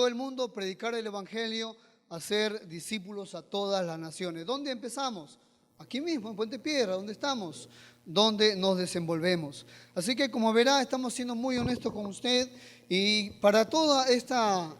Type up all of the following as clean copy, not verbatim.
todo el mundo, predicar el Evangelio, hacer discípulos a todas las naciones. ¿Dónde empezamos? Aquí mismo, en Puente Piedra, donde estamos, donde nos desenvolvemos. Así que, como verá, estamos siendo muy honestos con usted, y para toda esta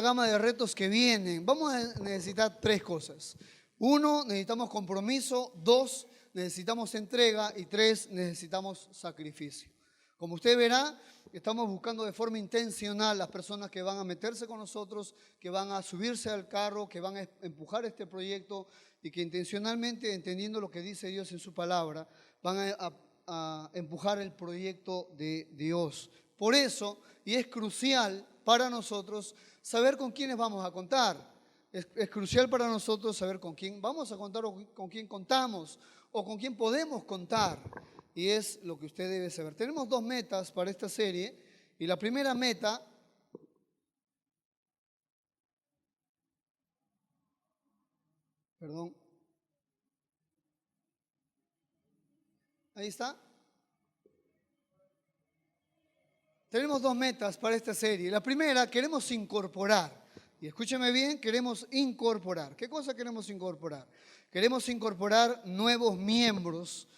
gama de retos que vienen, vamos a necesitar tres cosas. Uno, necesitamos compromiso. Dos, necesitamos entrega. Y tres, necesitamos sacrificio. Como usted verá, estamos buscando de forma intencional las personas que van a meterse con nosotros, que van a subirse al carro, que van a empujar este proyecto, y que intencionalmente, entendiendo lo que dice Dios en su palabra, van a empujar el proyecto de Dios. Por eso, y es crucial para nosotros saber con quiénes vamos a contar. Es crucial para nosotros saber con quién vamos a contar, o con quién contamos, o con quién podemos contar. Y es lo que usted debe saber. Tenemos dos metas para esta serie. Y la primera meta ahí está. Tenemos dos metas para esta serie. La primera, queremos incorporar. Y escúcheme bien, queremos incorporar. ¿Qué cosa queremos incorporar? Queremos incorporar nuevos miembros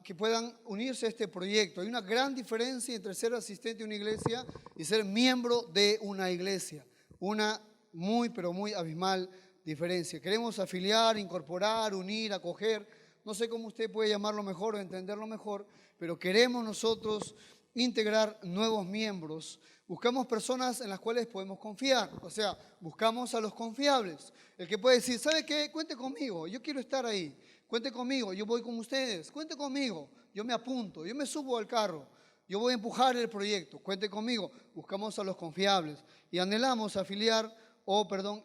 que puedan unirse a este proyecto. Hay una gran diferencia entre ser asistente de una iglesia y ser miembro de una iglesia. Una muy, pero muy abismal diferencia. Queremos afiliar, incorporar, unir, acoger. No sé cómo usted puede llamarlo mejor o entenderlo mejor, pero queremos nosotros integrar nuevos miembros. Buscamos personas en las cuales podemos confiar. O sea, buscamos a los confiables. El que puede decir, ¿sabe qué? Cuente conmigo, yo quiero estar ahí. Cuente conmigo, yo voy con ustedes. Cuente conmigo, yo me apunto, yo me subo al carro. Yo voy a empujar el proyecto, cuente conmigo. Buscamos a los confiables y anhelamos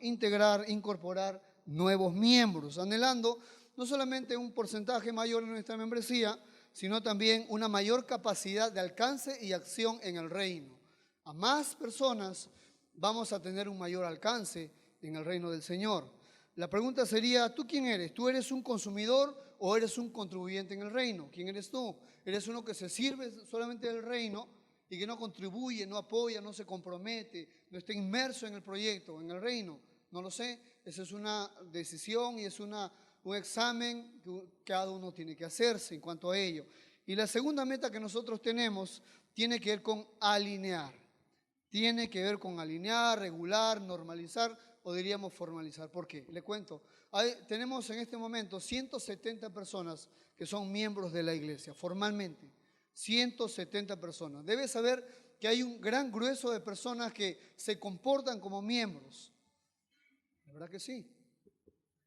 integrar, incorporar nuevos miembros, anhelando no solamente un porcentaje mayor en nuestra membresía, sino también una mayor capacidad de alcance y acción en el reino. A más personas vamos a tener un mayor alcance en el reino del Señor. La pregunta sería, ¿tú quién eres? ¿Tú eres un consumidor o eres un contribuyente en el reino? ¿Quién eres tú? ¿Eres uno que se sirve solamente del reino y que no contribuye, no apoya, no se compromete, no está inmerso en el proyecto, en el reino? No lo sé. Esa es una decisión y es un examen que cada uno tiene que hacerse en cuanto a ello. Y la segunda meta que nosotros tenemos tiene que ver con alinear. Tiene que ver con alinear, regular, normalizar, o diríamos formalizar. ¿Por qué? Le cuento. Tenemos en este momento 170 personas que son miembros de la iglesia, formalmente. 170 personas. Debe saber que hay un gran grueso de personas que se comportan como miembros. ¿La verdad que sí?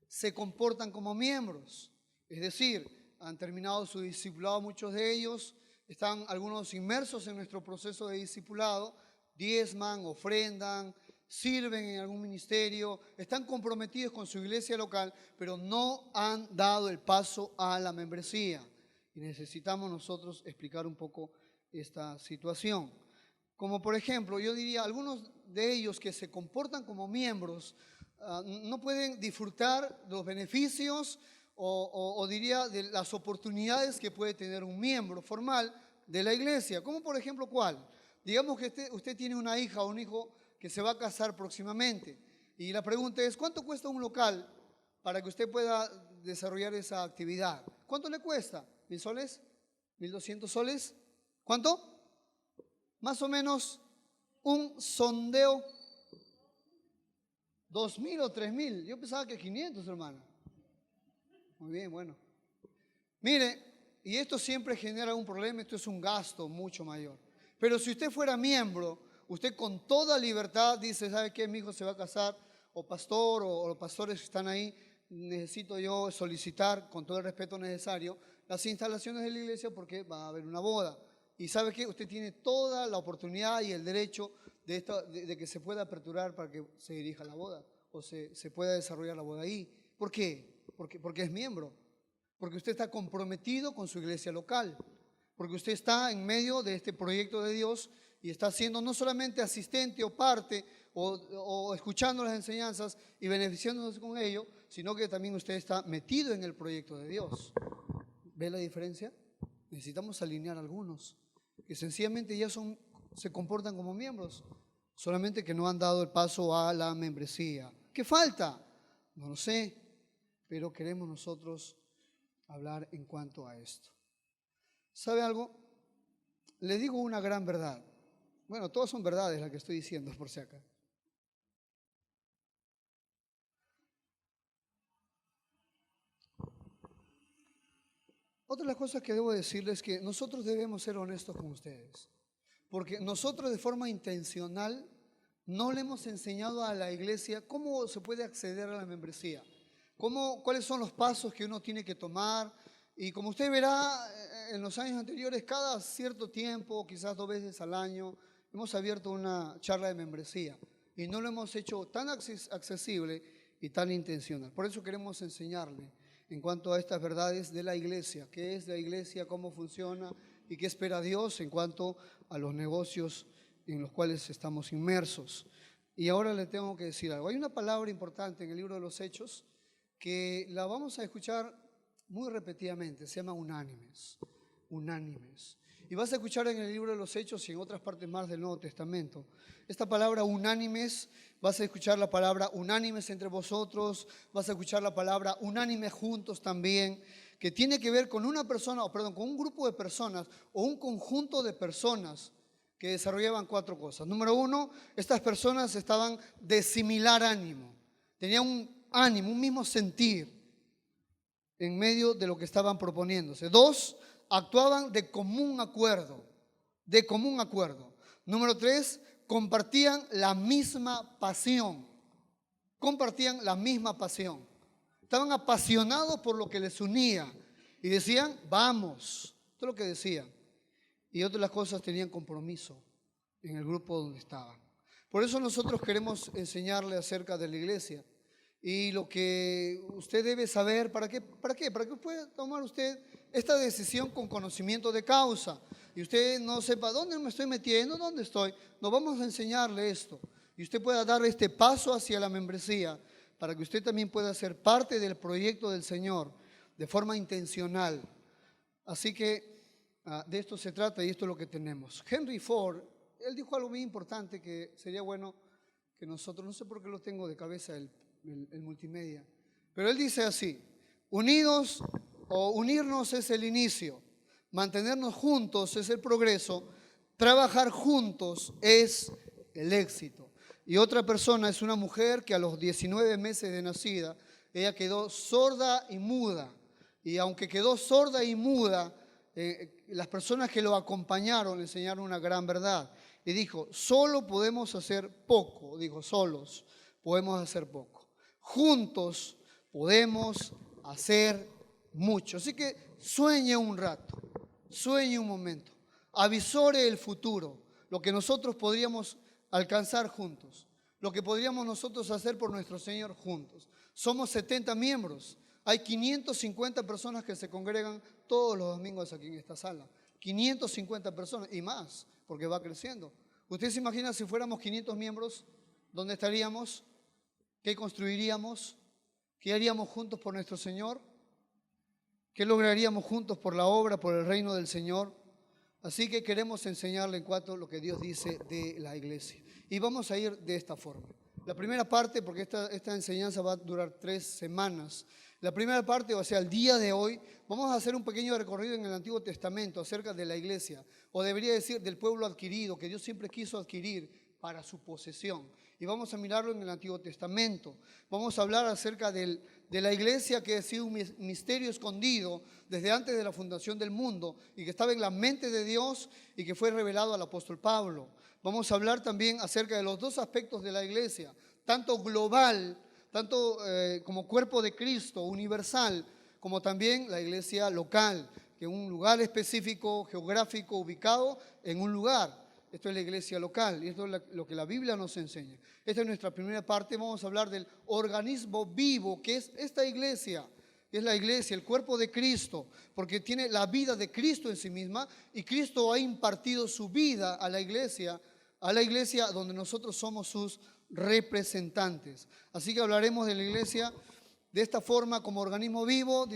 Se comportan como miembros. Es decir, han terminado su discipulado muchos de ellos, están algunos inmersos en nuestro proceso de discipulado, diezman, ofrendan, sirven en algún ministerio, están comprometidos con su iglesia local, pero no han dado el paso a la membresía. Y necesitamos nosotros explicar un poco esta situación. Como por ejemplo, yo diría, algunos de ellos que se comportan como miembros no pueden disfrutar los beneficios o diría de las oportunidades que puede tener un miembro formal de la iglesia. Como por ejemplo, ¿cuál? Digamos que usted tiene una hija o un hijo que se va a casar próximamente. Y la pregunta es, ¿cuánto cuesta un local para que usted pueda desarrollar esa actividad? ¿Cuánto le cuesta? ¿1.000 soles? ¿1.200 soles? ¿Cuánto? Más o menos un sondeo. 2.000 o 3.000. Yo pensaba que 500, hermano. Muy bien, bueno. Mire, y esto siempre genera un problema, esto es un gasto mucho mayor. Pero si usted fuera miembro, usted con toda libertad dice, ¿sabe qué? Mi hijo se va a casar, o pastor, o los pastores que están ahí, necesito yo solicitar, con todo el respeto necesario, las instalaciones de la iglesia porque va a haber una boda. Y ¿sabe qué? Usted tiene toda la oportunidad y el derecho de que se pueda aperturar para que se dirija la boda o se pueda desarrollar la boda ahí. ¿Por qué? Porque es miembro. Porque usted está comprometido con su iglesia local. Porque usted está en medio de este proyecto de Dios y está siendo no solamente asistente o parte o escuchando las enseñanzas y beneficiándose con ello, sino que también usted está metido en el proyecto de Dios. ¿Ve la diferencia? Necesitamos alinear algunos que sencillamente ya se comportan como miembros. solamente que no han dado el paso a la membresía. ¿Qué falta? No lo sé, pero queremos nosotros hablar en cuanto a esto. ¿Sabe algo? Le digo una gran verdad. Bueno, todas son verdades las que estoy diciendo, por si acaso. Otra de las cosas que debo decirles es que nosotros debemos ser honestos con ustedes, porque nosotros de forma intencional no le hemos enseñado a la iglesia cómo se puede acceder a la membresía, cuáles son los pasos que uno tiene que tomar. Y como usted verá, en los años anteriores, cada cierto tiempo, quizás 2 veces al año, hemos abierto una charla de membresía y no lo hemos hecho tan accesible y tan intencional. Por eso queremos enseñarle en cuanto a estas verdades de la iglesia, qué es la iglesia, cómo funciona y qué espera Dios en cuanto a los negocios en los cuales estamos inmersos. Y ahora le tengo que decir algo. Hay una palabra importante en el libro de los Hechos que la vamos a escuchar muy repetidamente, se llama unánimes, unánimes. Y vas a escuchar en el libro de los Hechos y en otras partes más del Nuevo Testamento. Esta palabra unánimes, vas a escuchar la palabra unánimes entre vosotros, vas a escuchar la palabra unánimes juntos también, que tiene que ver con una persona, con un grupo de personas o un conjunto de personas que desarrollaban 4 cosas. Número 1, estas personas estaban de similar ánimo, tenían un ánimo, un mismo sentir en medio de lo que estaban proponiéndose. 2, actuaban de común acuerdo, de común acuerdo. Número 3, compartían la misma pasión, compartían la misma pasión. Estaban apasionados por lo que les unía y decían, vamos, esto es lo que decían. Y otras las cosas, tenían compromiso en el grupo donde estaban. Por eso nosotros queremos enseñarle acerca de la iglesia y lo que usted debe saber. ¿Para qué? Para que pueda tomar usted esta decisión con conocimiento de causa y usted no sepa dónde me estoy metiendo, dónde estoy. Nos vamos a enseñarle esto y usted pueda dar este paso hacia la membresía para que usted también pueda ser parte del proyecto del Señor de forma intencional. Así que de esto se trata y esto es lo que tenemos. Henry Ford, él dijo algo muy importante que sería bueno que nosotros, no sé por qué lo tengo de cabeza el multimedia, pero él dice así: unidos o unirnos es el inicio, mantenernos juntos es el progreso, trabajar juntos es el éxito. Y otra persona es una mujer que a los 19 meses de nacida, ella quedó sorda y muda. Y aunque quedó sorda y muda, las personas que lo acompañaron le enseñaron una gran verdad. Y dijo, solo podemos hacer poco, dijo, solos podemos hacer poco. Juntos podemos hacer mucho. Así que sueñe un rato, sueñe un momento, avisore el futuro, lo que nosotros podríamos alcanzar juntos, lo que podríamos nosotros hacer por nuestro Señor juntos. Somos 70 miembros, hay 550 personas que se congregan todos los domingos aquí en esta sala. 550 personas y más, porque va creciendo. ¿Usted se imagina si fuéramos 500 miembros, dónde estaríamos? ¿Qué construiríamos? ¿Qué haríamos juntos por nuestro Señor? ¿Qué lograríamos juntos por la obra, por el reino del Señor? Así que queremos enseñarle en cuanto a lo que Dios dice de la iglesia. Y vamos a ir de esta forma. La primera parte, porque esta enseñanza va a durar 3 semanas. La primera parte, o sea, el día de hoy, vamos a hacer un pequeño recorrido en el Antiguo Testamento acerca de la iglesia, o debería decir del pueblo adquirido, que Dios siempre quiso adquirir para su posesión. Y vamos a mirarlo en el Antiguo Testamento. Vamos a hablar acerca de la iglesia que ha sido un misterio escondido desde antes de la fundación del mundo y que estaba en la mente de Dios y que fue revelado al apóstol Pablo. Vamos a hablar también acerca de los 2 aspectos de la iglesia, tanto global, tanto como cuerpo de Cristo, universal, como también la iglesia local, que es un lugar específico, geográfico, ubicado en un lugar. Esto es la iglesia local y esto es lo que la Biblia nos enseña. Esta es nuestra primera parte. Vamos a hablar del organismo vivo que es esta iglesia. Es la iglesia, el cuerpo de Cristo, porque tiene la vida de Cristo en sí misma y Cristo ha impartido su vida a la iglesia donde nosotros somos sus representantes. Así que hablaremos de la iglesia de esta forma como organismo vivo,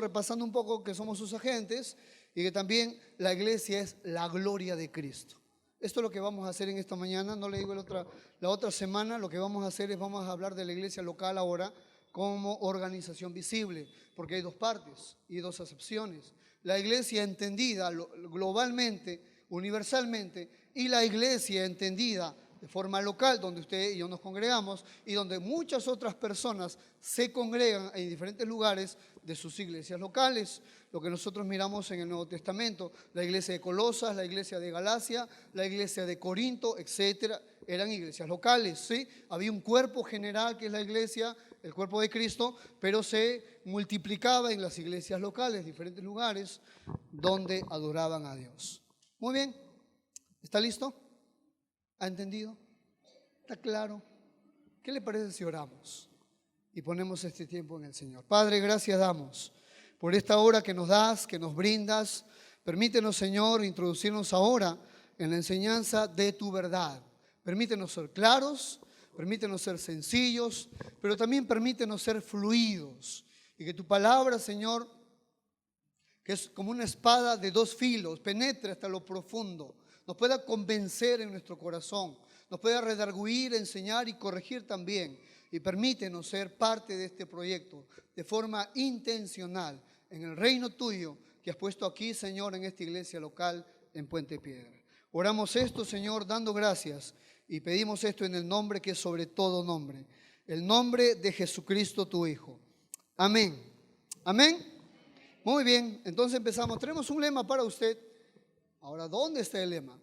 repasando un poco que somos sus agentes y que también la iglesia es la gloria de Cristo. Esto es lo que vamos a hacer en esta mañana. No le digo la otra semana. Lo que vamos a hacer es vamos a hablar de la iglesia local ahora como organización visible, porque hay dos partes y dos acepciones. La iglesia entendida globalmente, universalmente, y la iglesia entendida de forma local, donde usted y yo nos congregamos y donde muchas otras personas se congregan en diferentes lugares de sus iglesias locales. Lo que nosotros miramos en el Nuevo Testamento, la iglesia de Colosas, la iglesia de Galacia, la iglesia de Corinto, etcétera, eran iglesias locales, ¿sí? Había un cuerpo general que es la iglesia, el cuerpo de Cristo, pero se multiplicaba en las iglesias locales, diferentes lugares donde adoraban a Dios. Muy bien, ¿está listo? ¿Ha entendido? ¿Está claro? ¿Qué le parece si oramos y ponemos este tiempo en el Señor? Padre, gracias damos por esta hora que nos das, que nos brindas. Permítenos, Señor, introducirnos ahora en la enseñanza de tu verdad. Permítenos ser claros, permítenos ser sencillos, pero también permítenos ser fluidos. Y que tu palabra, Señor, que es como una espada de dos filos, penetre hasta lo profundo, nos pueda convencer en nuestro corazón, nos pueda redarguir, enseñar y corregir también. Y permítenos ser parte de este proyecto de forma intencional en el reino tuyo que has puesto aquí, Señor, en esta iglesia local en Puente Piedra. Oramos esto, Señor, dando gracias y pedimos esto en el nombre que es sobre todo nombre, el nombre de Jesucristo tu Hijo. Amén. Amén. Muy bien, entonces empezamos. Tenemos un lema para usted. Ahora, ¿dónde está el lema?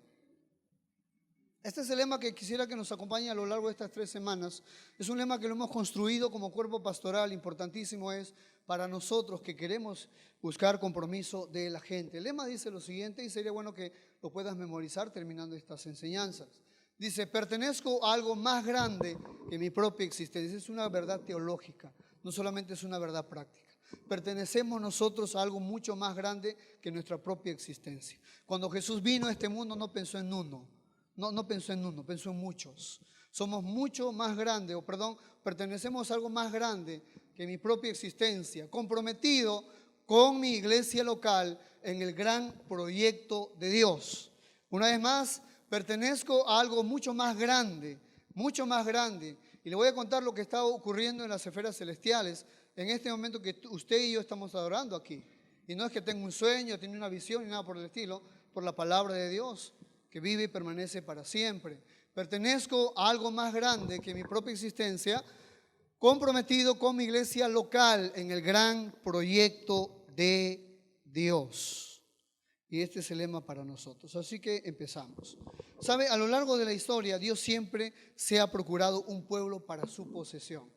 Este es el lema que quisiera que nos acompañe a lo largo de estas 3 semanas. Es un lema que lo hemos construido como cuerpo pastoral, importantísimo es para nosotros que queremos buscar compromiso de la gente. El lema dice lo siguiente, y sería bueno que lo puedas memorizar terminando estas enseñanzas. Dice, pertenezco a algo más grande que mi propia existencia. Es una verdad teológica, no solamente es una verdad práctica. Pertenecemos nosotros a algo mucho más grande que nuestra propia existencia. Cuando Jesús vino a este mundo no pensó en uno. No pensó en uno, pensó en muchos. Somos mucho más grandes, pertenecemos a algo más grande que mi propia existencia, comprometido con mi iglesia local en el gran proyecto de Dios. Una vez más, pertenezco a algo mucho más grande, mucho más grande. Y le voy a contar lo que está ocurriendo en las esferas celestiales en este momento que usted y yo estamos adorando aquí. Y no es que tenga un sueño, tenga una visión ni nada por el estilo, por la palabra de Dios, que vive y permanece para siempre. Pertenezco a algo más grande que mi propia existencia, comprometido con mi iglesia local en el gran proyecto de Dios. Y este es el lema para nosotros. Así que empezamos. ¿Sabe? A lo largo de la historia, Dios siempre se ha procurado un pueblo para su posesión.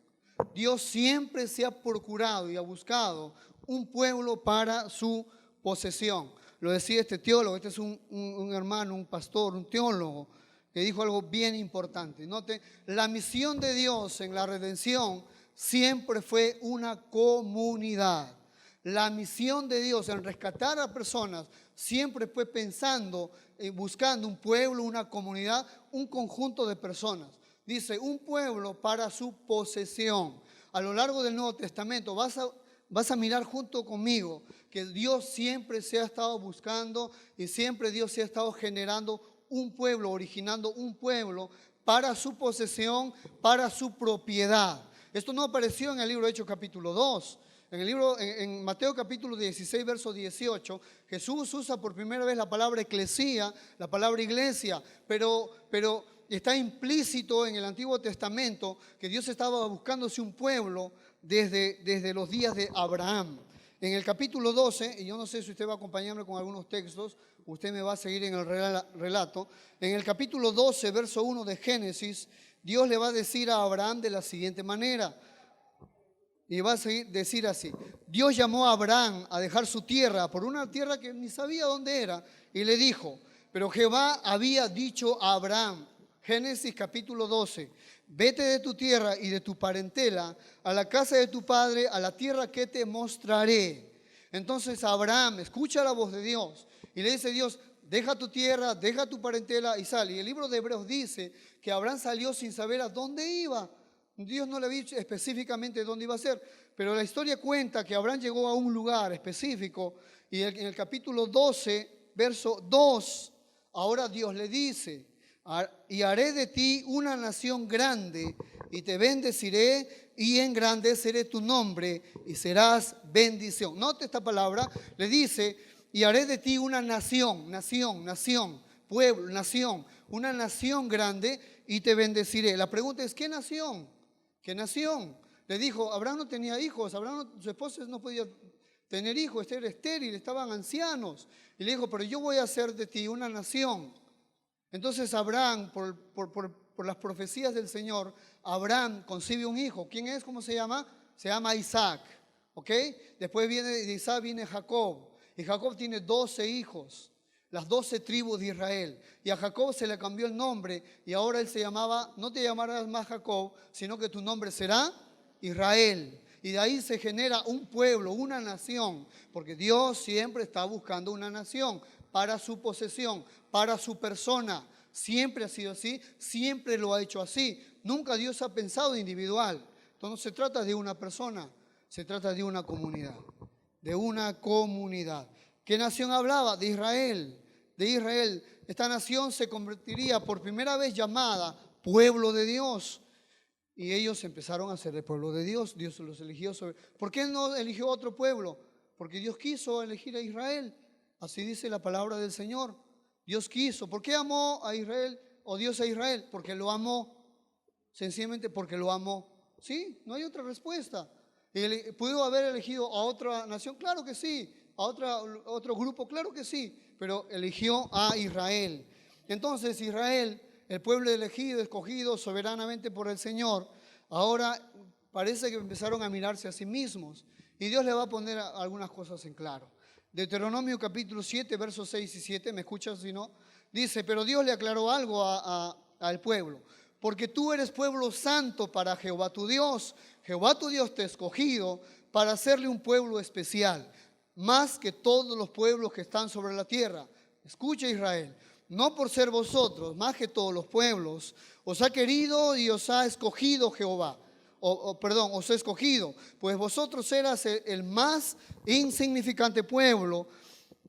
Dios siempre se ha procurado y ha buscado un pueblo para su posesión. Lo decía este teólogo, este es un hermano, un pastor, un teólogo, que dijo algo bien importante. Note, la misión de Dios en la redención siempre fue una comunidad. La misión de Dios en rescatar a personas siempre fue pensando, buscando un pueblo, una comunidad, un conjunto de personas. Dice, un pueblo para su posesión. A lo largo del Nuevo Testamento vas a mirar junto conmigo que Dios siempre se ha estado buscando y siempre Dios se ha estado generando un pueblo, originando un pueblo para su posesión, para su propiedad. Esto no apareció en el libro de Hechos capítulo 2. En Mateo capítulo 16, verso 18, Jesús usa por primera vez la palabra eclesía, la palabra iglesia, pero está implícito en el Antiguo Testamento que Dios estaba buscándose un pueblo desde los días de Abraham. En el capítulo 12, y yo no sé si usted va a acompañarme con algunos textos, usted me va a seguir en el relato. En el capítulo 12, verso 1 de Génesis, Dios le va a decir a Abraham de la siguiente manera. Y va a decir así: Dios llamó a Abraham a dejar su tierra, por una tierra que ni sabía dónde era, y le dijo, pero Jehová había dicho a Abraham, Génesis capítulo 12, vete de tu tierra y de tu parentela a la casa de tu padre, a la tierra que te mostraré. Entonces Abraham escucha la voz de Dios y le dice Dios, deja tu tierra, deja tu parentela y sal. Y el libro de Hebreos dice que Abraham salió sin saber a dónde iba. Dios no le había dicho específicamente dónde iba a ser, pero la historia cuenta que Abraham llegó a un lugar específico y en el capítulo 12, verso 2, Ahora Dios le dice, y haré de ti una nación grande, y te bendeciré, y engrandeceré tu nombre, y serás bendición. Note esta palabra, le dice, y haré de ti una nación, pueblo, nación, una nación grande, y te bendeciré. La pregunta es, ¿qué nación? ¿Qué nación? Le dijo, Abraham no tenía hijos, su esposa no podía tener hijos, era estéril, estaban ancianos. Y le dijo, pero yo voy a hacer de ti una nación. Entonces Abraham, por las profecías del Señor, Abraham concibe un hijo. ¿Quién es? ¿Cómo se llama? Se llama Isaac. ¿Ok? Después de Isaac viene Jacob. Y Jacob tiene 12 hijos, las 12 tribus de Israel. Y a Jacob se le cambió el nombre y ahora él se llamaba, no te llamarás más Jacob, sino que tu nombre será Israel. Y de ahí se genera un pueblo, una nación, porque Dios siempre está buscando una nación para su posesión, para su persona. Siempre ha sido así, siempre lo ha hecho así. Nunca Dios ha pensado individual. Entonces no se trata de una persona, se trata de una comunidad. De una comunidad. ¿Qué nación hablaba? De Israel. De Israel. Esta nación se convertiría por primera vez llamada pueblo de Dios. Y ellos empezaron a ser el pueblo de Dios. Dios los eligió sobre. ¿Por qué no eligió otro pueblo? Porque Dios quiso elegir a Israel. Así dice la palabra del Señor. Dios quiso. ¿Por qué amó a Israel o Dios a Israel? Porque lo amó. Sencillamente porque lo amó. ¿Sí? No hay otra respuesta. ¿Pudo haber elegido a otra nación? Claro que sí. ¿A otro grupo? Claro que sí. Pero eligió a Israel. Entonces Israel, el pueblo elegido, escogido soberanamente por el Señor, ahora parece que empezaron a mirarse a sí mismos. Y Dios le va a poner algunas cosas en claro. Deuteronomio capítulo 7, versos 6 y 7, ¿me escuchas si no? Dice, pero Dios le aclaró algo al pueblo. Porque tú eres pueblo santo para Jehová tu Dios. Jehová tu Dios te ha escogido para hacerle un pueblo especial, más que todos los pueblos que están sobre la tierra. Escucha, Israel, no por ser vosotros, más que todos los pueblos, os ha querido y os ha escogido Jehová. Os ha escogido, pues vosotros eras el más insignificante pueblo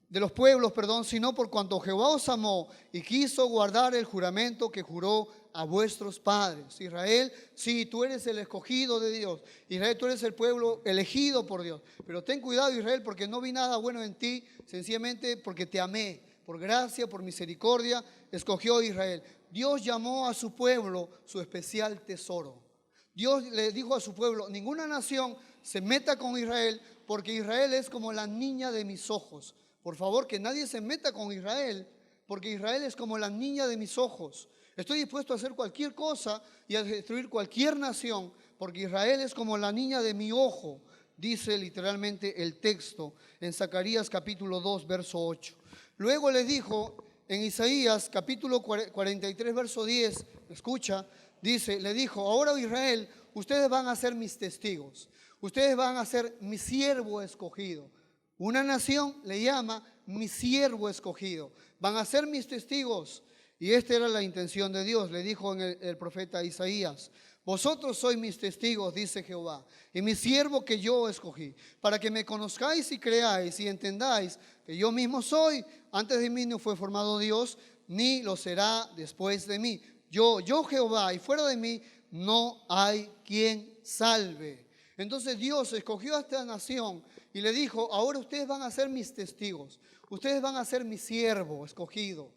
de los pueblos, sino por cuanto Jehová os amó y quiso guardar el juramento que juró a vuestros padres. Israel, sí, tú eres el escogido de Dios. Israel, tú eres el pueblo elegido por Dios. Pero ten cuidado, Israel, porque no vi nada bueno en ti, sencillamente porque te amé. Por gracia, por misericordia, escogió Israel. Dios llamó a su pueblo su especial tesoro. Dios le dijo a su pueblo, ninguna nación se meta con Israel, porque Israel es como la niña de mis ojos. Por favor, que nadie se meta con Israel, porque Israel es como la niña de mis ojos. Estoy dispuesto a hacer cualquier cosa y a destruir cualquier nación, porque Israel es como la niña de mi ojo, dice literalmente el texto en Zacarías capítulo 2, verso 8. Luego le dijo en Isaías capítulo 43, verso 10, escucha, dice, le dijo, ahora Israel, ustedes van a ser mis testigos, ustedes van a ser mi siervo escogido. Una nación le llama mi siervo escogido. Van a ser mis testigos. Y esta era la intención de Dios. Le dijo en el profeta Isaías, vosotros sois mis testigos, dice Jehová, y mi siervo que yo escogí, para que me conozcáis y creáis y entendáis que yo mismo soy. Antes de mí no fue formado Dios, ni lo será después de mí. Yo Jehová, y fuera de mí no hay quien salve. Entonces Dios escogió a esta nación y le dijo, ahora ustedes van a ser mis testigos, ustedes van a ser mi siervo escogido.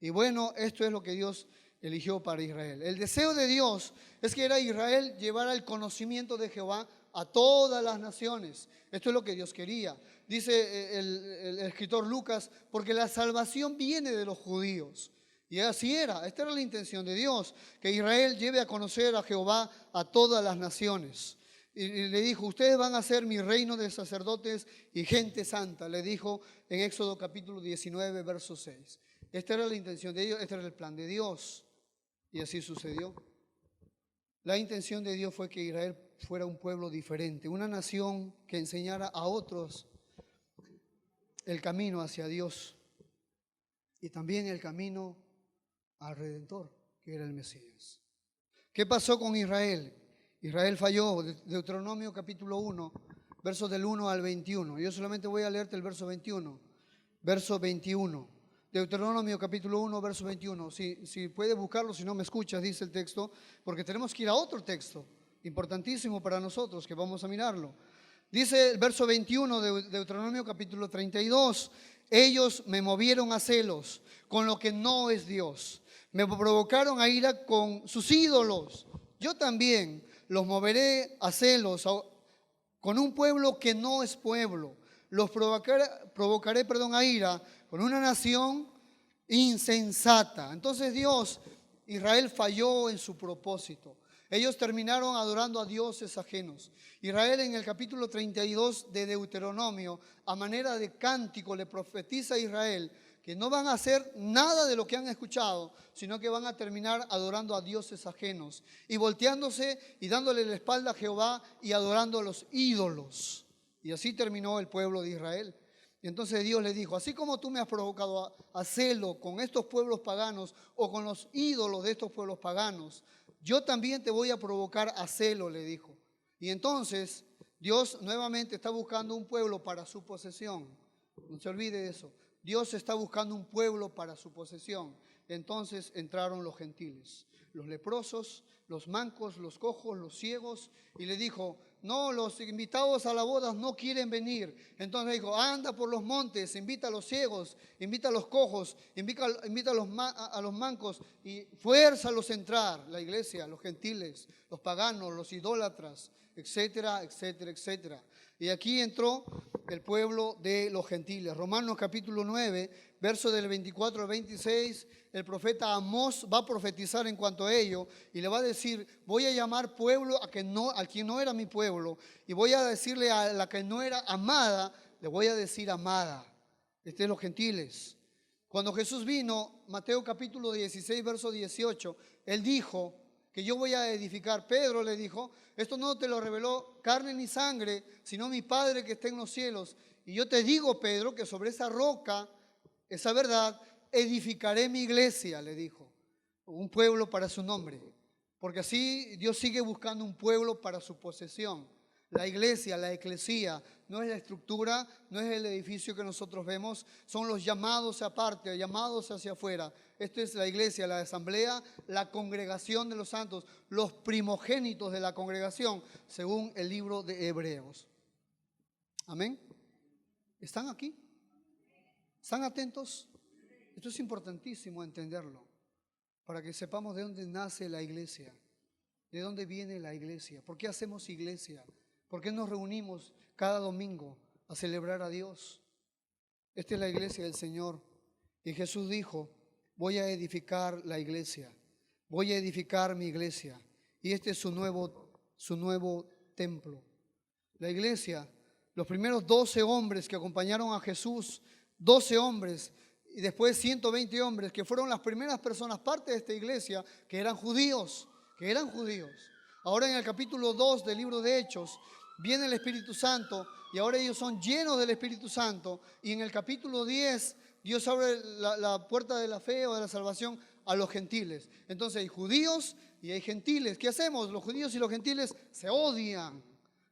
Y bueno, esto es lo que Dios eligió para Israel. El deseo de Dios es que era Israel llevara el conocimiento de Jehová a todas las naciones. Esto es lo que Dios quería. Dice el escritor Lucas, porque la salvación viene de los judíos. Y así era, esta era la intención de Dios, que Israel lleve a conocer a Jehová a todas las naciones. Y le dijo, ustedes van a ser mi reino de sacerdotes y gente santa, le dijo en Éxodo capítulo 19, verso 6. Esta era la intención de Dios, este era el plan de Dios. Y así sucedió. La intención de Dios fue que Israel fuera un pueblo diferente, una nación que enseñara a otros el camino hacia Dios y también el camino al Redentor, que era el Mesías. ¿Qué pasó con Israel? Israel falló. Deuteronomio capítulo 1, versos del 1 al 21. Yo solamente voy a leerte el verso 21. Verso 21. Deuteronomio capítulo 1, verso 21. Si puedes buscarlo, si no me escuchas, dice el texto, porque tenemos que ir a otro texto importantísimo para nosotros, que vamos a mirarlo. Dice el verso 21 de Deuteronomio capítulo 32, ellos me movieron a celos con lo que no es Dios. Me provocaron a ira con sus ídolos. Yo también los moveré a celos con un pueblo que no es pueblo. Los provocaré a ira con una nación insensata. Entonces Israel falló en su propósito. Ellos terminaron adorando a dioses ajenos. Israel en el capítulo 32 de Deuteronomio, a manera de cántico, le profetiza a Israel que no van a hacer nada de lo que han escuchado, sino que van a terminar adorando a dioses ajenos y volteándose y dándole la espalda a Jehová y adorando a los ídolos. Y así terminó el pueblo de Israel. Y entonces Dios le dijo, así como tú me has provocado a celo con estos pueblos paganos o con los ídolos de estos pueblos paganos, yo también te voy a provocar a celo, le dijo. Y entonces Dios nuevamente está buscando un pueblo para su posesión. No se olvide de eso. Dios está buscando un pueblo para su posesión. Entonces entraron los gentiles, los leprosos, los mancos, los cojos, los ciegos, y le dijo, no, los invitados a la boda no quieren venir. Entonces dijo, anda por los montes, invita a los ciegos, invita a los cojos, invita a los mancos y fuérzalos a entrar, la iglesia, los gentiles, los paganos, los idólatras, etcétera, etcétera, etcétera. Y aquí entró el pueblo de los gentiles. Romanos capítulo 9, verso del 24 al 26, el profeta Amós va a profetizar en cuanto a ello y le va a decir, voy a llamar pueblo a quien no era mi pueblo, y voy a decirle a la que no era amada, le voy a decir amada. De los gentiles. Cuando Jesús vino, Mateo capítulo 16, verso 18, él dijo que yo voy a edificar. Pedro le dijo, esto no te lo reveló carne ni sangre, sino mi Padre que está en los cielos. Y yo te digo, Pedro, que sobre esa roca, esa verdad, edificaré mi iglesia, le dijo. Un pueblo para su nombre. Porque así Dios sigue buscando un pueblo para su posesión. La iglesia, la eclesía, no es la estructura, no es el edificio que nosotros vemos, son los llamados aparte, llamados hacia afuera. Esto es la iglesia, la asamblea, la congregación de los santos, los primogénitos de la congregación, según el libro de Hebreos. Amén. ¿Están aquí? ¿Están atentos? Esto es importantísimo entenderlo, para que sepamos de dónde nace la iglesia, de dónde viene la iglesia, por qué hacemos iglesia. ¿Por qué nos reunimos cada domingo a celebrar a Dios? Esta es la iglesia del Señor. Y Jesús dijo, voy a edificar la iglesia, voy a edificar mi iglesia. Y este es su nuevo templo. La iglesia, los primeros 12 hombres que acompañaron a Jesús, 12 hombres y después 120 hombres que fueron las primeras personas, parte de esta iglesia, que eran judíos. Ahora en el capítulo 2 del libro de Hechos, viene el Espíritu Santo y ahora ellos son llenos del Espíritu Santo. Y en el capítulo 10, Dios abre la puerta de la fe o de la salvación a los gentiles. Entonces hay judíos y hay gentiles. ¿Qué hacemos? Los judíos y los gentiles se odian,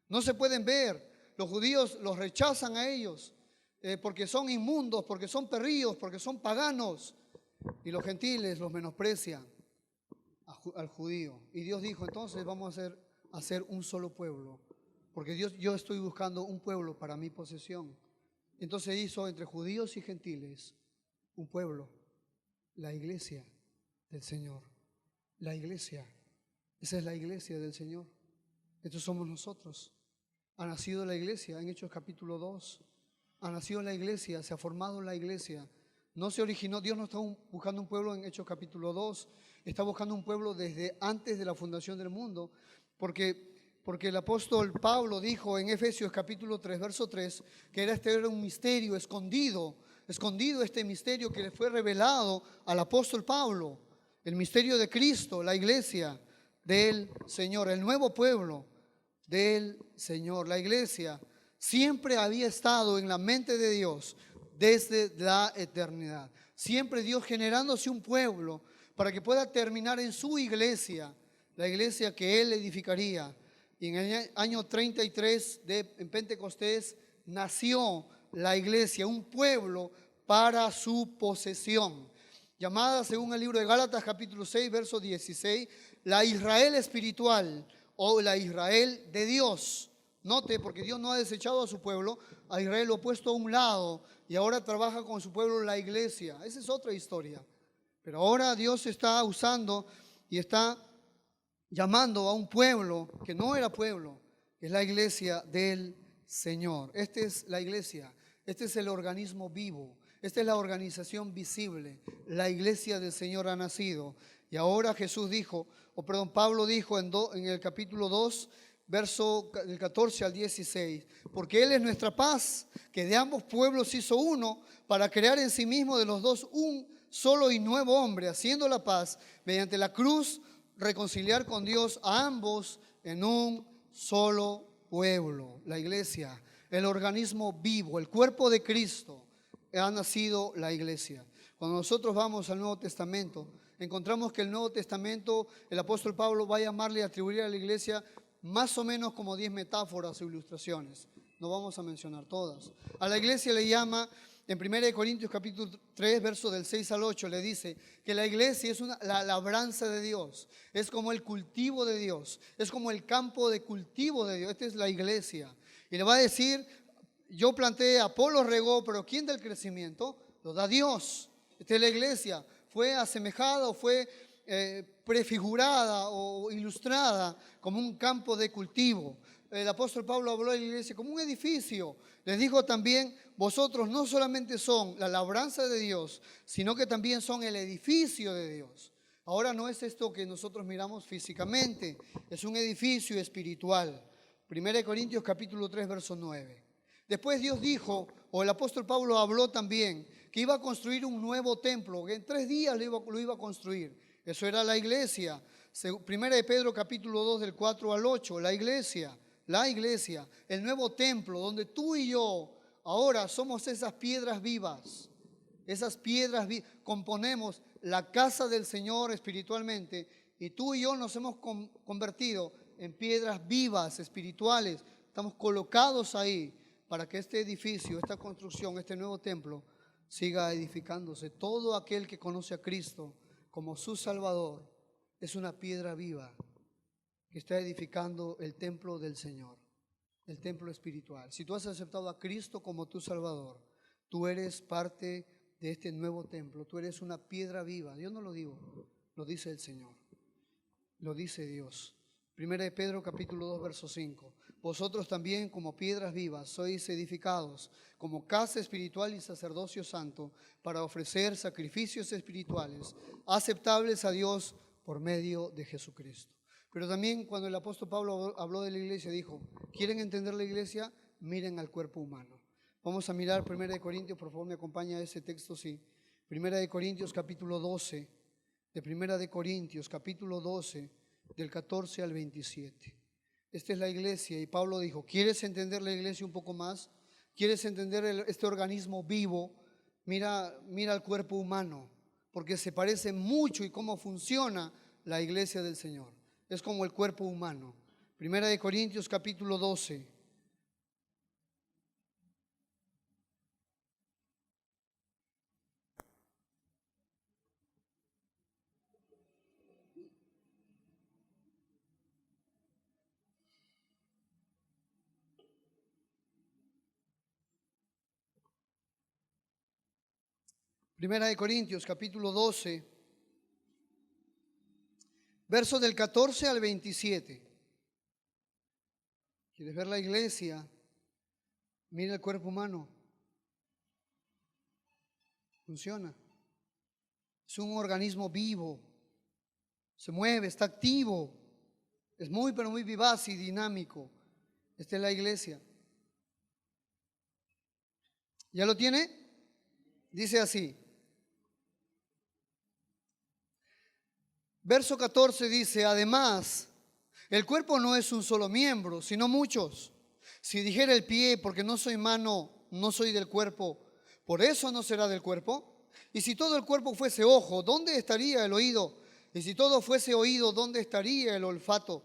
no se pueden ver. Los judíos los rechazan a ellos porque son inmundos, porque son perrillos, porque son paganos. Y los gentiles los menosprecian al judío. Y Dios dijo, entonces vamos a hacer un solo pueblo. Porque yo estoy buscando un pueblo para mi posesión. Entonces hizo entre judíos y gentiles un pueblo, la iglesia del Señor. La iglesia, esa es la iglesia del Señor. Estos somos nosotros. Ha nacido la iglesia en Hechos capítulo 2. Ha nacido la iglesia, se ha formado la iglesia. No se originó, Dios no está buscando un pueblo en Hechos capítulo 2. Está buscando un pueblo desde antes de la fundación del mundo. Porque el apóstol Pablo dijo en Efesios capítulo 3, verso 3, que este era un misterio escondido este misterio que le fue revelado al apóstol Pablo, el misterio de Cristo, la iglesia del Señor, el nuevo pueblo del Señor. La iglesia siempre había estado en la mente de Dios desde la eternidad. Siempre Dios generándose un pueblo para que pueda terminar en su iglesia, la iglesia que Él edificaría. Y en el año 33 en Pentecostés nació la iglesia, un pueblo para su posesión. Llamada, según el libro de Gálatas, capítulo 6, verso 16, la Israel espiritual o la Israel de Dios. Note, porque Dios no ha desechado a su pueblo, a Israel lo ha puesto a un lado y ahora trabaja con su pueblo la iglesia. Esa es otra historia. Pero ahora Dios está usando y está llamando a un pueblo que no era pueblo, que es la iglesia del Señor. Esta es la iglesia, este es el organismo vivo, esta es la organización visible. La iglesia del Señor ha nacido. Y ahora Jesús dijo, Pablo dijo en el capítulo 2, verso del 14 al 16, porque Él es nuestra paz, que de ambos pueblos hizo uno, para crear en sí mismo de los dos un solo y nuevo hombre, haciendo la paz mediante la cruz, reconciliar con Dios a ambos en un solo pueblo. La iglesia, el organismo vivo, el cuerpo de Cristo, ha nacido la iglesia. Cuando nosotros vamos al Nuevo Testamento, encontramos que el Nuevo Testamento, el apóstol Pablo va a llamarle y atribuir a la iglesia más o menos como 10 metáforas o ilustraciones. No vamos a mencionar todas. A la iglesia le llama, en 1 Corintios capítulo 3, versos del 6 al 8, le dice que la iglesia es la labranza de Dios, es como el cultivo de Dios, es como el campo de cultivo de Dios. Esta es la iglesia. Y le va a decir, yo planté, Apolo regó, pero ¿quién da el crecimiento? Lo da Dios. Esta es la iglesia. Fue asemejada o fue prefigurada o ilustrada como un campo de cultivo. El apóstol Pablo habló de la iglesia como un edificio. Les dijo también, vosotros no solamente son la labranza de Dios, sino que también son el edificio de Dios. Ahora no es esto que nosotros miramos físicamente, es un edificio espiritual. 1 Corintios capítulo 3, verso 9. Después Dios dijo, o el apóstol Pablo habló también, que iba a construir un nuevo templo, que en 3 días lo iba a construir. Eso era la iglesia. 1 Pedro capítulo 2 del 4 al 8, la iglesia, el nuevo templo, donde tú y yo ahora somos esas piedras vivas. Esas piedras componemos la casa del Señor espiritualmente, y tú y yo nos hemos convertido en piedras vivas espirituales. Estamos colocados ahí para que este edificio, esta construcción, este nuevo templo siga edificándose. Todo aquel que conoce a Cristo como su Salvador es una piedra viva que está edificando el templo del Señor, el templo espiritual. Si tú has aceptado a Cristo como tu Salvador, tú eres parte de este nuevo templo, tú eres una piedra viva. Yo no lo digo, lo dice el Señor, lo dice Dios. 1 Pedro capítulo 2, verso 5. Vosotros también como piedras vivas sois edificados como casa espiritual y sacerdocio santo para ofrecer sacrificios espirituales aceptables a Dios por medio de Jesucristo. Pero también cuando el apóstol Pablo habló de la iglesia dijo, ¿quieren entender la iglesia? Miren al cuerpo humano. Vamos a mirar 1 Corintios, por favor me acompaña a ese texto, sí. 1 Corintios capítulo 12, de 1 Corintios capítulo 12, del 14 al 27. Esta es la iglesia y Pablo dijo, ¿quieres entender la iglesia un poco más? ¿Quieres entender este organismo vivo? Mira al cuerpo humano, porque se parece mucho y cómo funciona la iglesia del Señor. Es como el cuerpo humano. 1 Corintios capítulo 12. Primera de Corintios, capítulo 12, versos del 14 al 27. ¿Quieres ver la iglesia? Mira el cuerpo humano. Funciona. Es un organismo vivo. Se mueve, está activo. Es muy, pero muy vivaz y dinámico. Esta es la iglesia. ¿Ya lo tiene? Dice así. Verso 14 dice, además, el cuerpo no es un solo miembro, sino muchos. Si dijera el pie, porque no soy mano, no soy del cuerpo, ¿por eso no será del cuerpo? Y si todo el cuerpo fuese ojo, ¿dónde estaría el oído? Y si todo fuese oído, ¿dónde estaría el olfato?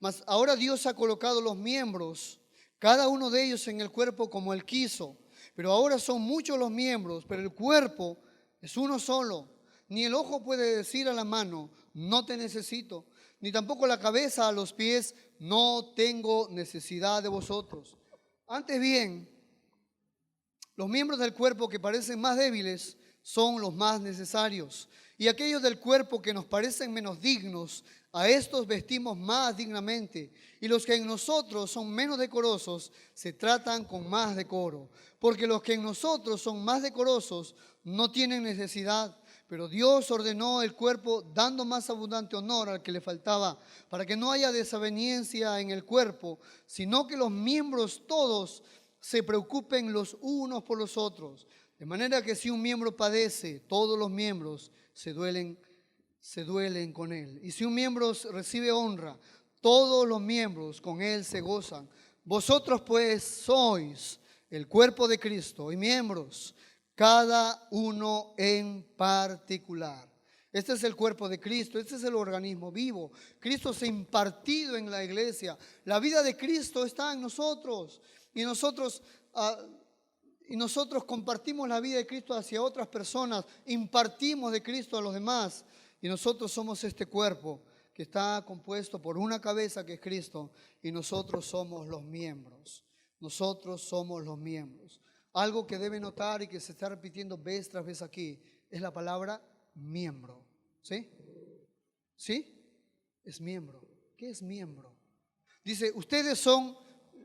Mas ahora Dios ha colocado los miembros, cada uno de ellos en el cuerpo como Él quiso. Pero ahora son muchos los miembros, pero el cuerpo es uno solo. Ni el ojo puede decir a la mano, no te necesito, ni tampoco la cabeza a los pies, no tengo necesidad de vosotros. Antes bien, los miembros del cuerpo que parecen más débiles son los más necesarios. Y aquellos del cuerpo que nos parecen menos dignos, a estos vestimos más dignamente. Y los que en nosotros son menos decorosos, se tratan con más decoro. Porque los que en nosotros son más decorosos no tienen necesidad. Pero Dios ordenó el cuerpo dando más abundante honor al que le faltaba, para que no haya desaveniencia en el cuerpo, sino que los miembros todos se preocupen los unos por los otros. De manera que si un miembro padece, todos los miembros se duelen con él. Y si un miembro recibe honra, todos los miembros con él se gozan. Vosotros pues sois el cuerpo de Cristo y miembros, cada uno en particular. Este es el cuerpo de Cristo, este es el organismo vivo. Cristo se ha impartido en la iglesia. La vida de Cristo está en nosotros. Y nosotros compartimos la vida de Cristo hacia otras personas, impartimos de Cristo a los demás. Y nosotros somos este cuerpo que está compuesto por una cabeza que es Cristo, y nosotros somos los miembros. Nosotros somos los miembros. Algo que debe notar y que se está repitiendo vez tras vez aquí es la palabra miembro. ¿Sí? ¿Sí? Es miembro. ¿Qué es miembro? Dice, ustedes son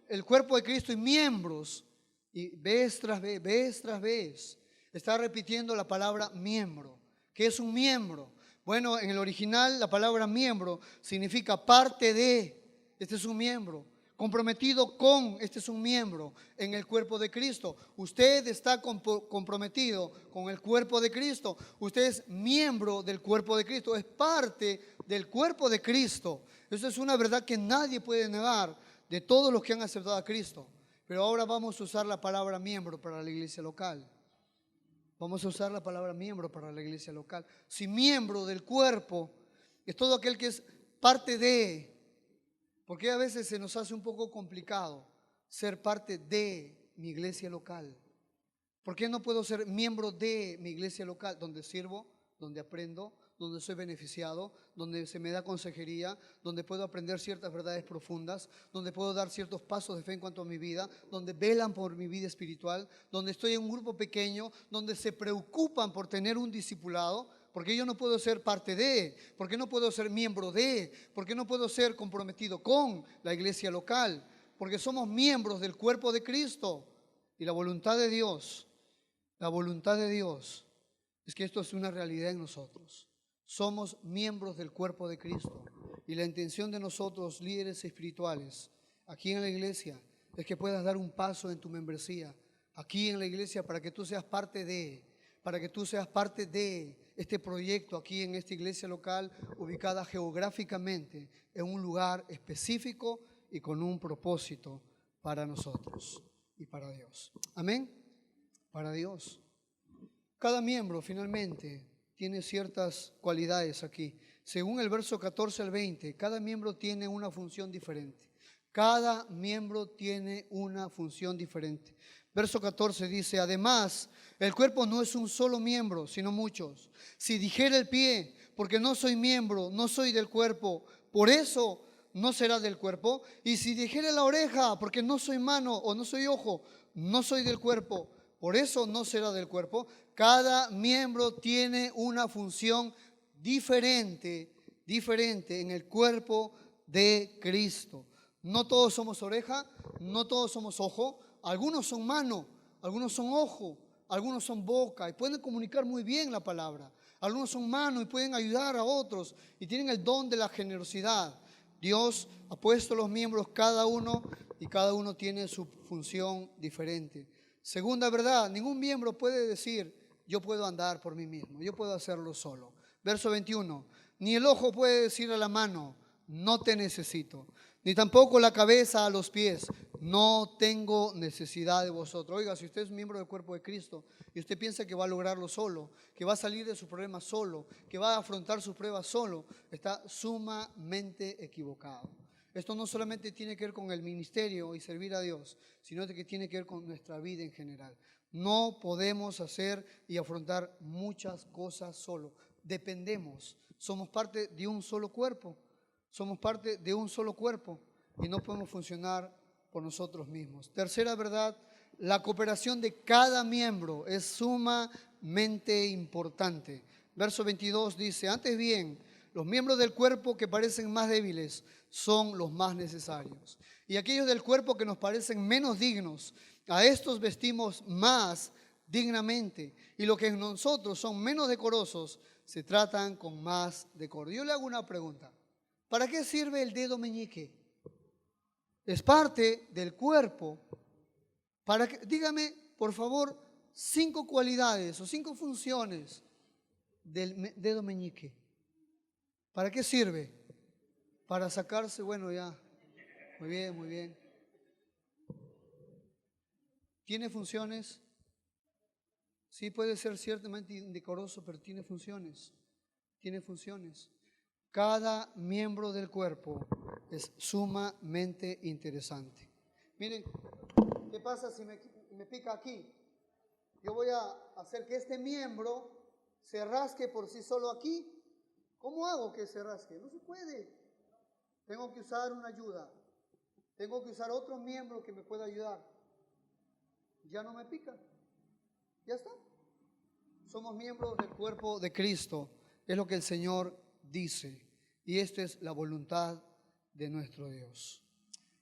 el cuerpo de Cristo y miembros. Y vez tras vez, está repitiendo la palabra miembro. ¿Qué es un miembro? Bueno, en el original la palabra miembro significa parte de. Este es un miembro. Comprometido con, este es un miembro en el cuerpo de Cristo. Usted está comprometido con el cuerpo de Cristo. Usted es miembro del cuerpo de Cristo. Es parte del cuerpo de Cristo. Eso es una verdad que nadie puede negar de todos los que han aceptado a Cristo. Pero ahora vamos a usar la palabra miembro para la iglesia local. Vamos a usar la palabra miembro para la iglesia local. Si miembro del cuerpo es todo aquel que es parte de, porque a veces se nos hace un poco complicado ser parte de mi iglesia local. ¿Por qué no puedo ser miembro de mi iglesia local? Donde sirvo, donde aprendo, donde soy beneficiado, donde se me da consejería, donde puedo aprender ciertas verdades profundas, donde puedo dar ciertos pasos de fe en cuanto a mi vida, donde velan por mi vida espiritual, donde estoy en un grupo pequeño, donde se preocupan por tener un discipulado. Porque yo no puedo ser parte de, porque no puedo ser miembro de, porque no puedo ser comprometido con la iglesia local, porque somos miembros del cuerpo de Cristo. Y la voluntad de Dios es que esto es una realidad en nosotros. Somos miembros del cuerpo de Cristo. Y la intención de nosotros, líderes espirituales, aquí en la iglesia, es que puedas dar un paso en tu membresía, aquí en la iglesia, para que tú seas parte de este proyecto aquí en esta iglesia local, ubicada geográficamente en un lugar específico y con un propósito para nosotros y para Dios. Amén. Para Dios. Cada miembro finalmente tiene ciertas cualidades aquí. Según el verso 14 al 20, cada miembro tiene una función diferente. Cada miembro tiene una función diferente. Verso 14 dice, además, el cuerpo no es un solo miembro, sino muchos. Si dijera el pie, porque no soy miembro, no soy del cuerpo, por eso no será del cuerpo. Y si dijera la oreja, porque no soy mano o no soy ojo, no soy del cuerpo, por eso no será del cuerpo. Cada miembro tiene una función diferente en el cuerpo de Cristo. No todos somos oreja, no todos somos ojo. Algunos son mano, algunos son ojo, algunos son boca y pueden comunicar muy bien la palabra. Algunos son mano y pueden ayudar a otros y tienen el don de la generosidad. Dios ha puesto los miembros cada uno y cada uno tiene su función diferente. Segunda verdad, ningún miembro puede decir, yo puedo andar por mí mismo, yo puedo hacerlo solo. Verso 21, ni el ojo puede decir a la mano, no te necesito, ni tampoco la cabeza a los pies, no tengo necesidad de vosotros. Oiga, si usted es miembro del cuerpo de Cristo y usted piensa que va a lograrlo solo, que va a salir de sus problemas solo, que va a afrontar sus pruebas solo, está sumamente equivocado. Esto no solamente tiene que ver con el ministerio y servir a Dios, sino que tiene que ver con nuestra vida en general. No podemos hacer y afrontar muchas cosas solo. Dependemos. Somos parte de un solo cuerpo. Somos parte de un solo cuerpo y no podemos funcionar por nosotros mismos. Tercera verdad, la cooperación de cada miembro es sumamente importante. Verso 22 dice, antes bien, los miembros del cuerpo que parecen más débiles son los más necesarios. Y aquellos del cuerpo que nos parecen menos dignos, a estos vestimos más dignamente. Y los que en nosotros son menos decorosos, se tratan con más decoro. Yo le hago una pregunta. ¿Para qué sirve el dedo meñique? Es parte del cuerpo. Dígame, por favor, 5 cualidades o 5 funciones del dedo meñique. ¿Para qué sirve? Para sacarse, bueno, ya. Muy bien, muy bien. ¿Tiene funciones? Sí, puede ser ciertamente indecoroso, pero tiene funciones. Tiene funciones. Cada miembro del cuerpo es sumamente interesante. Miren, ¿qué pasa si me pica aquí? Yo voy a hacer que este miembro se rasque por sí solo aquí. ¿Cómo hago que se rasque? No se puede. Tengo que usar una ayuda. Tengo que usar otro miembro que me pueda ayudar. Ya no me pica. Ya está. Somos miembros del cuerpo de Cristo. Es lo que el Señor dice. Y esta es la voluntad de nuestro Dios.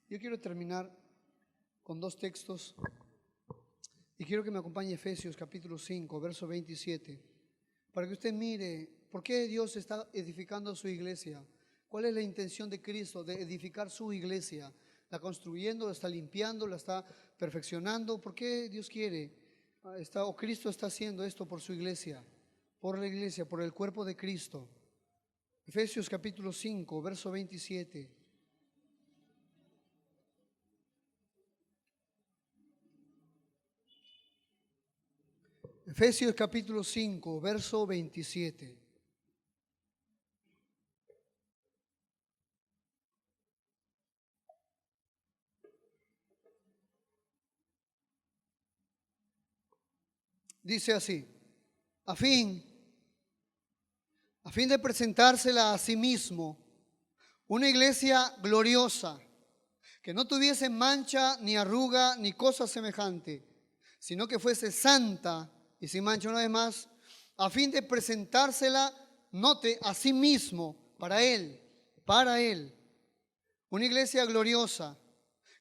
Yo quiero terminar con 2 textos. Y quiero que me acompañe Efesios capítulo 5, verso 27. Para que usted mire por qué Dios está edificando su iglesia. ¿Cuál es la intención de Cristo de edificar su iglesia? ¿La construyendo, la está limpiando, la está perfeccionando? ¿Por qué Dios quiere? O Cristo está haciendo esto por su iglesia, por la iglesia, por el cuerpo de Cristo. Efesios capítulo 5, verso 27. Efesios capítulo 5, verso 27. Dice así, a fin de presentársela a sí mismo, una iglesia gloriosa, que no tuviese mancha, ni arruga, ni cosa semejante, sino que fuese santa y sin mancha. Una vez más, a fin de presentársela, note, a sí mismo, para Él, una iglesia gloriosa,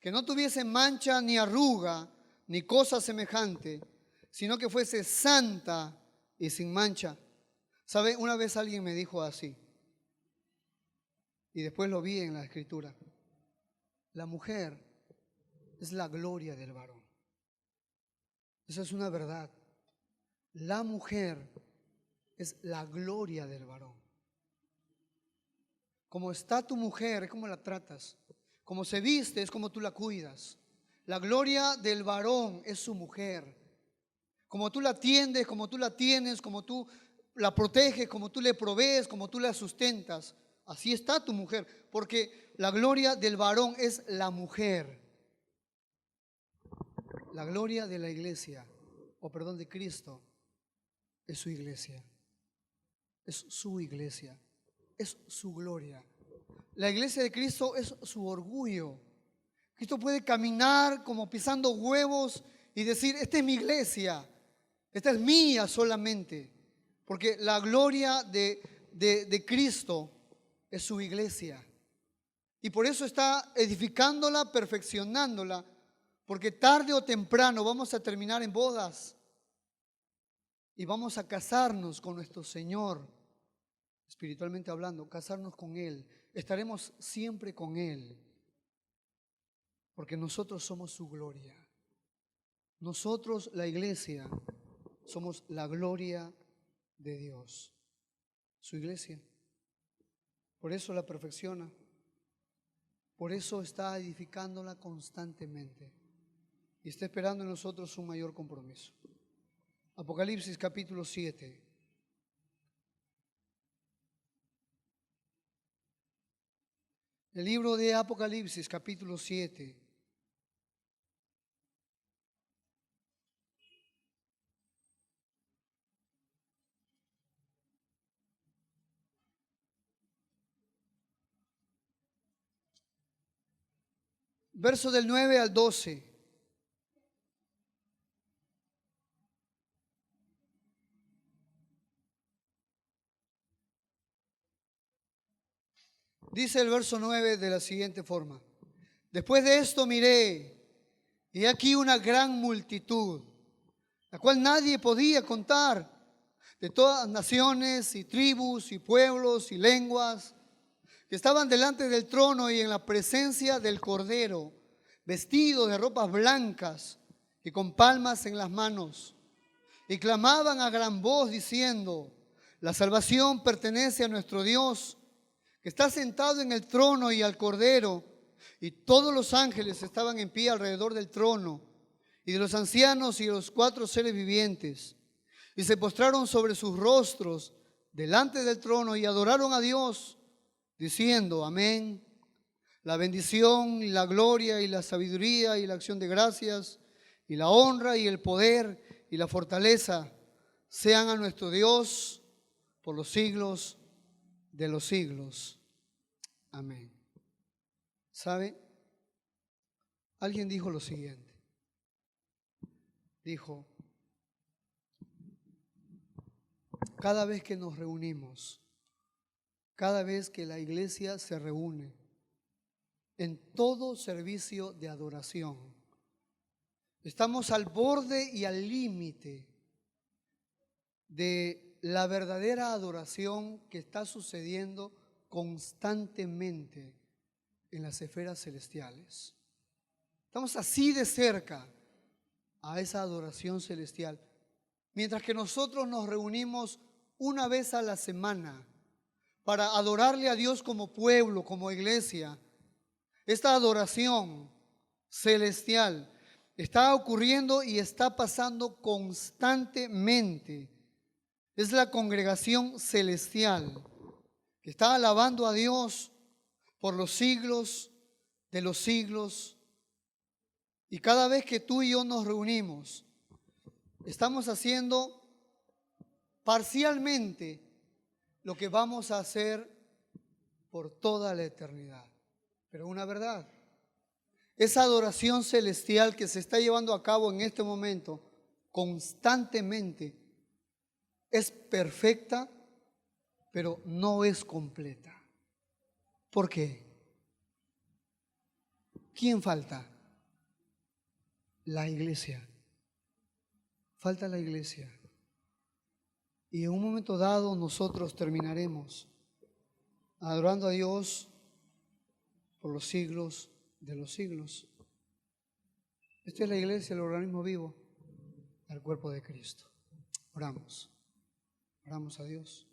que no tuviese mancha, ni arruga, ni cosa semejante, sino que fuese santa y sin mancha. ¿Sabe? Una vez alguien me dijo así, y después lo vi en la escritura: la mujer es la gloria del varón. Esa es una verdad. La mujer es la gloria del varón. Como está tu mujer, es como la tratas. Como se viste, es como tú la cuidas. La gloria del varón es su mujer. Como tú la atiendes, como tú la tienes, como tú la proteges, como tú le provees, como tú la sustentas. Así está tu mujer, porque la gloria del varón es la mujer. La gloria de la iglesia, de Cristo, es su iglesia. Es su iglesia. Es su gloria. La iglesia de Cristo es su orgullo. Cristo puede caminar como pisando huevos y decir: esta es mi iglesia, esta es mía solamente. Porque la gloria de Cristo es su iglesia. Y por eso está edificándola, perfeccionándola. Porque tarde o temprano vamos a terminar en bodas. Y vamos a casarnos con nuestro Señor, espiritualmente hablando, casarnos con Él. Estaremos siempre con Él. Porque nosotros somos su gloria. Nosotros, la iglesia, somos la gloria de Dios. Su iglesia. Por eso la perfecciona. Por eso está edificándola constantemente. Y está esperando en nosotros un mayor compromiso. Apocalipsis capítulo 7. El libro de Apocalipsis, capítulo 7. Verso del 9 al 12. Dice el verso 9 de la siguiente forma. Después de esto miré, y aquí una gran multitud, la cual nadie podía contar, de todas naciones y tribus y pueblos y lenguas, que estaban delante del trono y en la presencia del Cordero, vestidos de ropas blancas y con palmas en las manos, y clamaban a gran voz diciendo: la salvación pertenece a nuestro Dios, que está sentado en el trono, y al Cordero. Y todos los ángeles estaban en pie alrededor del trono, y de los ancianos y de los 4 seres vivientes, y se postraron sobre sus rostros delante del trono y adoraron a Dios, diciendo: amén. La bendición y la gloria y la sabiduría y la acción de gracias y la honra y el poder y la fortaleza sean a nuestro Dios por los siglos de los siglos. Amén. ¿Sabe? Alguien dijo lo siguiente. Dijo: cada vez que nos reunimos, cada vez que la iglesia se reúne, en todo servicio de adoración, estamos al borde y al límite de la verdadera adoración que está sucediendo constantemente en las esferas celestiales. Estamos así de cerca a esa adoración celestial. Mientras que nosotros nos reunimos una vez a la semana para adorarle a Dios como pueblo, como iglesia, esta adoración celestial está ocurriendo y está pasando constantemente. Es la congregación celestial que está alabando a Dios por los siglos de los siglos. Y cada vez que tú y yo nos reunimos, estamos haciendo parcialmente lo que vamos a hacer por toda la eternidad. Pero una verdad, esa adoración celestial que se está llevando a cabo en este momento constantemente es perfecta, pero no es completa. ¿Por qué? ¿Quién falta? La iglesia. Falta la iglesia. Y en un momento dado nosotros terminaremos adorando a Dios por los siglos de los siglos. Esta es la iglesia, el organismo vivo del cuerpo de Cristo. Oramos. Oramos a Dios.